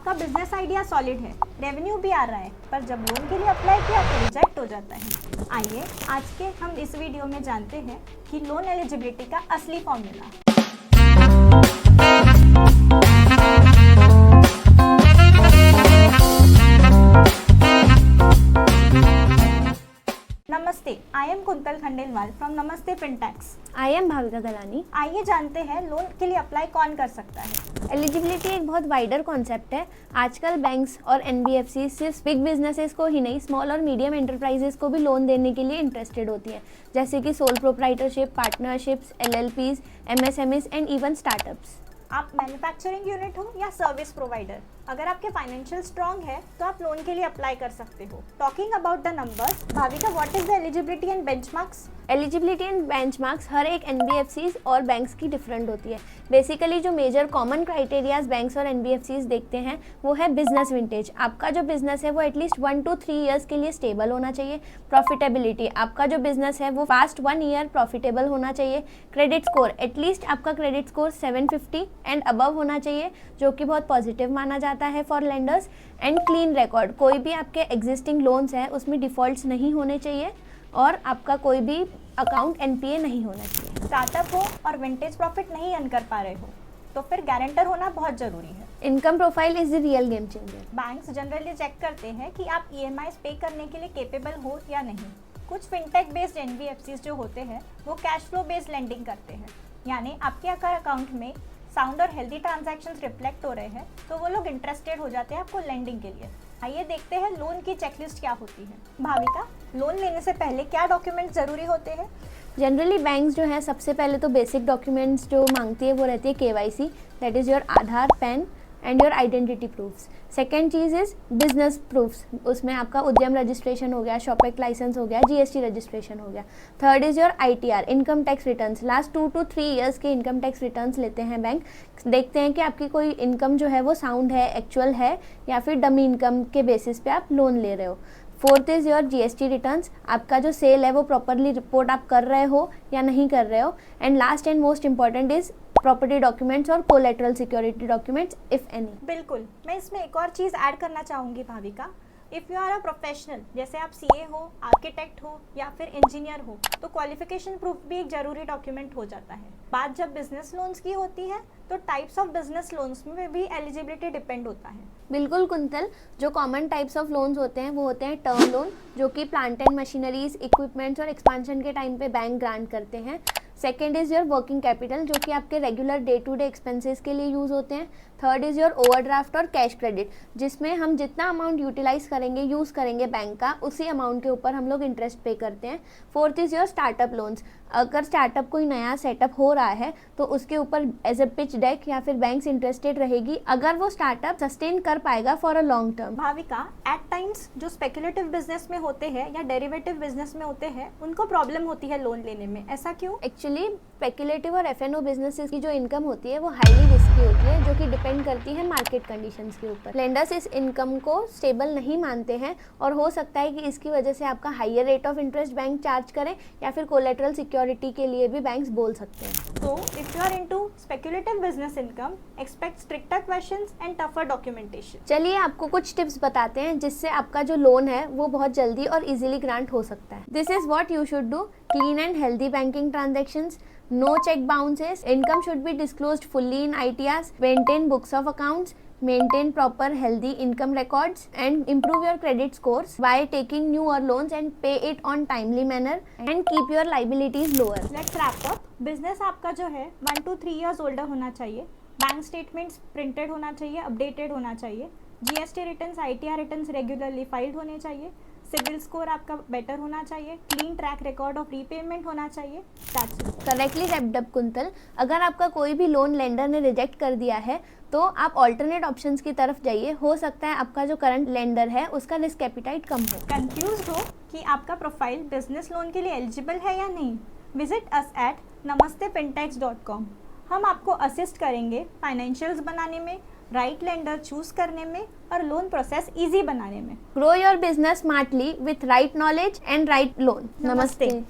आपका business idea solid है, revenue भी आ रहा है, पर जब लोन के लिए अप्लाई किया तो रिजेक्ट हो जाता है। आइए आज के हम इस वीडियो में जानते हैं कि लोन एलिजिबिलिटी का असली फॉर्मूला। नमस्ते, I am quintal Khandelwal from नमस्ते फिनटेक्स। आई एम भाविका गलानी। आइए जानते हैं लोन के लिए अप्लाई कौन कर सकता है। एलिजिबिलिटी एक बहुत वाइडर कॉन्सेप्ट है। आजकल बैंक्स और एनबीएफसी सिर्फ बिग बिजनेसेस को ही नहीं, स्मॉल और मीडियम एंटरप्राइजेस को भी लोन देने के लिए इंटरेस्टेड होती है, जैसे कि sole proprietorship, partnerships, एलएलपीज, MSMEs and even startups. आप मैन्युफैक्चरिंग यूनिट हो या सर्विस प्रोवाइडर, अगर आपके फाइनेंशियल स्ट्रॉन्ग है तो आप लोन के लिए अप्लाई कर सकते हो। Talking about the numbers, Bhavika, what is the eligibility and benchmarks? Eligibility and benchmarks हर एक एनबीएफसीज और बैंक्स की डिफरेंट होती है। बेसिकली जो मेजर कॉमन क्राइटेरियाज बैंक्स और एनबीएफसीज देखते हैं वो है बिजनेस विंटेज। आपका जो बिजनेस है वो एटलीस्ट 1 to 3 ईयर्स के लिए स्टेबल होना चाहिए। प्रॉफिटेबिलिटी, आपका जो बिजनेस है वो फास्ट 1 ईयर प्रॉफिटेबल होना चाहिए। क्रेडिट स्कोर, एटलीस्ट आपका क्रेडिट स्कोर 750 एंड अबव होना चाहिए, जो कि बहुत पॉजिटिव माना जाता है for lenders. And clean record, कोई भी आपके एग्जिस्टिंग लोन्स हैं उसमें डिफॉल्ट्स नहीं होने चाहिए और आपका कोई भी अकाउंट एनपीए नहीं होना चाहिए। स्टार्टअप हो और विंटेज प्रॉफिट नहीं अर्न कर पा रहे हो तो फिर गारंटर होना बहुत जरूरी है। Income profile is the real game changer. Banks generally check करते हैं कि आप ईएमआईज पे करने के लिए केपेबल हो या नहीं। कुछ फिनटेक बेस्ड एनबीएफसीज जो होते हैं वो कैश फ्लो बेस्ड लेंडिंग करते हैं, यानी आपके अकाउंट में साउंड और हेल्दी ट्रांजैक्शंस रिफ्लेक्ट हो रहे हैं तो वो लोग इंटरेस्टेड हो जाते हैं आपको लेंडिंग के लिए। आइए देखते हैं लोन की चेकलिस्ट क्या होती है। भाविका, लोन लेने से पहले क्या डॉक्यूमेंट जरूरी होते हैं? जनरली बैंक्स जो है सबसे पहले तो बेसिक डॉक्यूमेंट्स जो मांगती है वो रहती है KYC, that is your Aadhaar, pan and your identity proofs. Second cheese is business proofs, उसमें आपका उद्यम रजिस्ट्रेशन हो गया, शॉप एक्ट लाइसेंस हो गया, जीएसटी रजिस्ट्रेशन हो गया। Third is your ITR, income tax returns. Last 2 to 3 years के इनकम टैक्स रिटर्न्स लेते हैं बैंक, देखते हैं कि आपकी कोई इनकम जो है वो साउंड है, एक्चुअल है, या फिर डमी इनकम के बेसिस पे आप लोन ले रहे हो। Fourth is your GST returns, आपका जो सेल है वो प्रॉपरली रिपोर्ट आप कर रहे हो या नहीं कर रहे हो। And last and most important is property documents और collateral security documents if any. बिल्कुल, मैं इसमें एक और चीज़ ऐड करना चाहूँगी Bhavika. If you are a professional, जैसे आप सीए हो, आर्किटेक्ट हो या फिर इंजीनियर हो, तो क्वालिफिकेशन प्रूफ भी एक जरूरी डॉक्यूमेंट हो जाता है। बात जब बिजनेस लोन्स की होती है तो टाइप्स ऑफ बिजनेस लोन्स में भी एलिजिबिलिटी डिपेंड होता है। बिल्कुल कुंतल, जो कॉमन टाइप्स ऑफ लोन्स होते हैं वो होते हैं टर्म लोन, जो कि प्लांट एंड मशीनरीज, इक्विपमेंट्स और एक्सपांशन के टाइम पे बैंक ग्रांट करते हैं। Second is your working capital, जो कि आपके regular day to day expenses के लिए यूज़ होते हैं। थर्ड इज़ योर ओवरड्राफ्ट और कैश क्रेडिट, जिसमें हम जितना अमाउंट यूटिलाइज करेंगे, यूज़ करेंगे बैंक का, उसी अमाउंट के ऊपर हम लोग इंटरेस्ट पे करते हैं। Fourth is your startup loans, अगर स्टार्टअप कोई नया सेटअप हो रहा है तो उसके ऊपर एज ए पिच डेक या फिर बैंक्स इंटरेस्टेड रहेगी अगर वो स्टार्टअप सस्टेन कर पाएगा for a long term. Bhavika, at times जो स्पेकुलेटिव बिजनेस में होते हैं या डेरिवेटिव बिजनेस में होते हैं उनको प्रॉब्लम होती है लोन लेने में, ऐसा क्यों? एक्चुअली स्पेकुलेटिव और एफएनओ बिजनेसेस की जो इनकम होती है वो हाईली रिस्की होती है, जो कि डिपेंड करती है मार्केट कंडीशंस के ऊपर। लेंडर्स इस इनकम को स्टेबल नहीं मानते हैं और हो सकता है कि इसकी वजह से आपका higher rate of interest bank charge करें या फिर कोलेटरल सिक्योरिटी के लिए भी बैंक्स बोल सकते हैं। So, if you are into speculative business income, expect stricter questions and tougher documentation. चलिए आपको कुछ टिप्स बताते हैं जिससे आपका जो लोन है वो बहुत जल्दी और इजीली ग्रांट हो सकता है। This is what you should do: clean and healthy banking transactions, no check bounces, income should be disclosed fully in ITRs, maintain books of accounts, maintain proper healthy income records and improve your credit scores by taking newer loans and pay it on timely manner and keep your liabilities lower. Let's wrap up. Business आपका जो है 1 to 3 years older होना चाहिए, bank statements printed होना चाहिए, updated होना चाहिए, GST returns, ITR returns regularly filed होने चाहिए, सिबिल स्कोर आपका बेटर होना चाहिए, clean track record of repayment होना चाहिए। Correctly wrapped up quintal. अगर आपका कोई भी लोन लेंडर ने रिजेक्ट कर दिया है तो आप ऑल्टरनेट ऑप्शंस की तरफ जाइए, हो सकता है आपका जो करंट लेंडर है उसका रिस्क एपिटाइट कम हो। कंफ्यूज हो कि आपका प्रोफाइल बिजनेस लोन के लिए एलिजिबल है या नहीं, विजिट अस एट namastefintechs.com। हम आपको असिस्ट करेंगे फाइनेंशियल्स बनाने में, राइट लेंडर चूज करने में और लोन प्रोसेस इजी बनाने में। Grow your business smartly with right knowledge and right loan. नमस्ते।